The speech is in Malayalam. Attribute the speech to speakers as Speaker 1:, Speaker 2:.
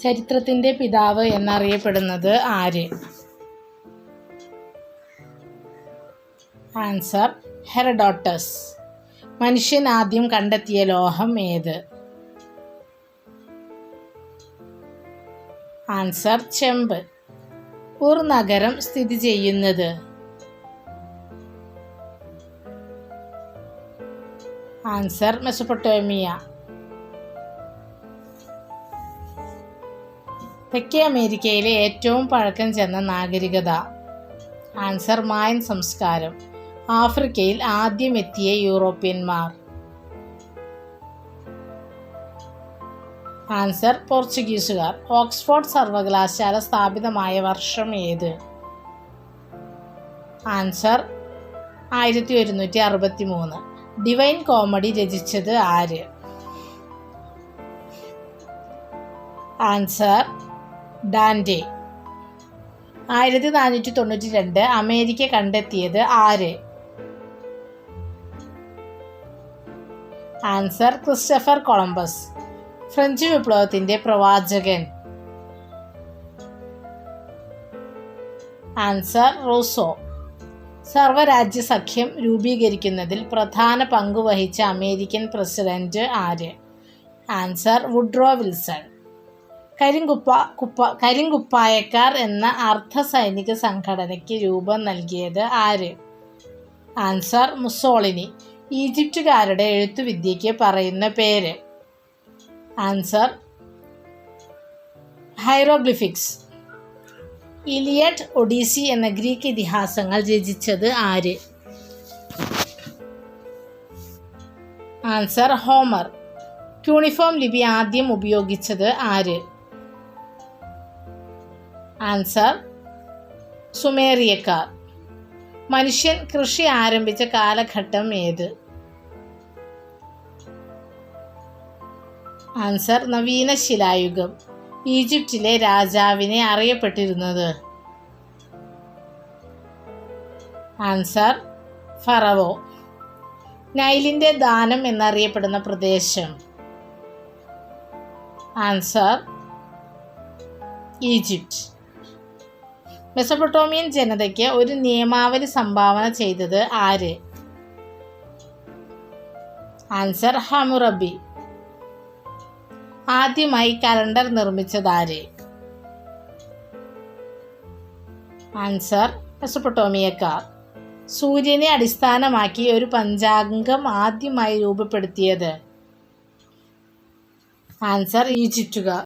Speaker 1: ചരിത്രത്തിൻ്റെ പിതാവ് എന്നറിയപ്പെടുന്നത് ആര്? Answer Herodotus. മനുഷ്യൻ ആദ്യം കണ്ടെത്തിയ ലോഹം ഏത്? ആൻസർ ചെമ്പ്. ഉർ നഗരം സ്ഥിതി ചെയ്യുന്നത്? ആൻസർ മെസൊപ്പൊട്ടേമിയ. തെക്കേ അമേരിക്കയിലെ ഏറ്റവും പഴക്കം ചെന്ന നാഗരികത? ആൻസർ മായൻ സംസ്കാരം. ആഫ്രിക്കയിൽ ആദ്യം എത്തിയ യൂറോപ്യന്മാർ? ആൻസർ പോർച്ചുഗീസുകാർ. ഓക്സ്ഫോർഡ് സർവകലാശാല സ്ഥാപിതമായ വർഷം ഏത്? ആൻസർ 1163. ഡിവൈൻ കോമഡി രചിച്ചത് ആര്? ആൻസർ ഡാൻറ്റെ. 1492 അമേരിക്ക കണ്ടെത്തിയത് ആര്? Answer Christopher Columbus. ഫ്രഞ്ച് വിപ്ലവത്തിന്റെ പ്രവാചകൻ? Answer Rousseau. സർവ്വരാജ്യ സഖ്യം രൂപീകരിക്കുന്നതിൽ പ്രധാന പങ്ക് വഹിച്ച അമേരിക്കൻ പ്രസിഡന്റ് ആര്? Answer Woodrow Wilson. കരിങ്കുപ്പായക്കാർ എന്ന അർദ്ധ സൈനിക സംഘടനയ്ക്ക് രൂപം നൽകിയത് ആര്? Answer Mussolini. ഈജിപ്തുകാരുടെ എഴുത്തുവിദ്യയ്ക്ക് പറയുന്ന പേര്? Answer hieroglyphics. ഇലിയഡ്, ഒഡീസി എന്ന ഗ്രീക്ക് ഇതിഹാസങ്ങൾ രചിച്ചത് ആര്? Answer Homer. ക്യൂണിഫോം ലിപി ആദ്യം ഉപയോഗിച്ചത് ആര്? ആൻസർ സുമേറിയക്കാർ. മനുഷ്യൻ കൃഷി ആരംഭിച്ച കാലഘട്ടം ഏത്? ആൻസർ നവീന ശിലായുഗം. ഈജിപ്തിലെ രാജാവിനെ അറിയപ്പെട്ടിരുന്നത്? ആൻസർ ഫറവോ. നൈലിന്റെ ദാനം എന്നറിയപ്പെടുന്ന പ്രദേശം? Answer Egypt. മെസൊപ്പൊട്ടേമിയൻ ജനതയ്ക്ക് ഒരു നിയമാവലി സംഭാവന ചെയ്തത് ആര്? Answer Hammurabi. ആദ്യമായി കലണ്ടർ നിർമ്മിച്ചതാര്? ആൻസർ മെസൊപ്പൊട്ടേമിയക്കാർ. സൂര്യനെ അടിസ്ഥാനമാക്കി ഒരു പഞ്ചാംഗം ആദ്യമായി രൂപപ്പെടുത്തിയത്? ആൻസർ ഈജിപ്തുകാർ.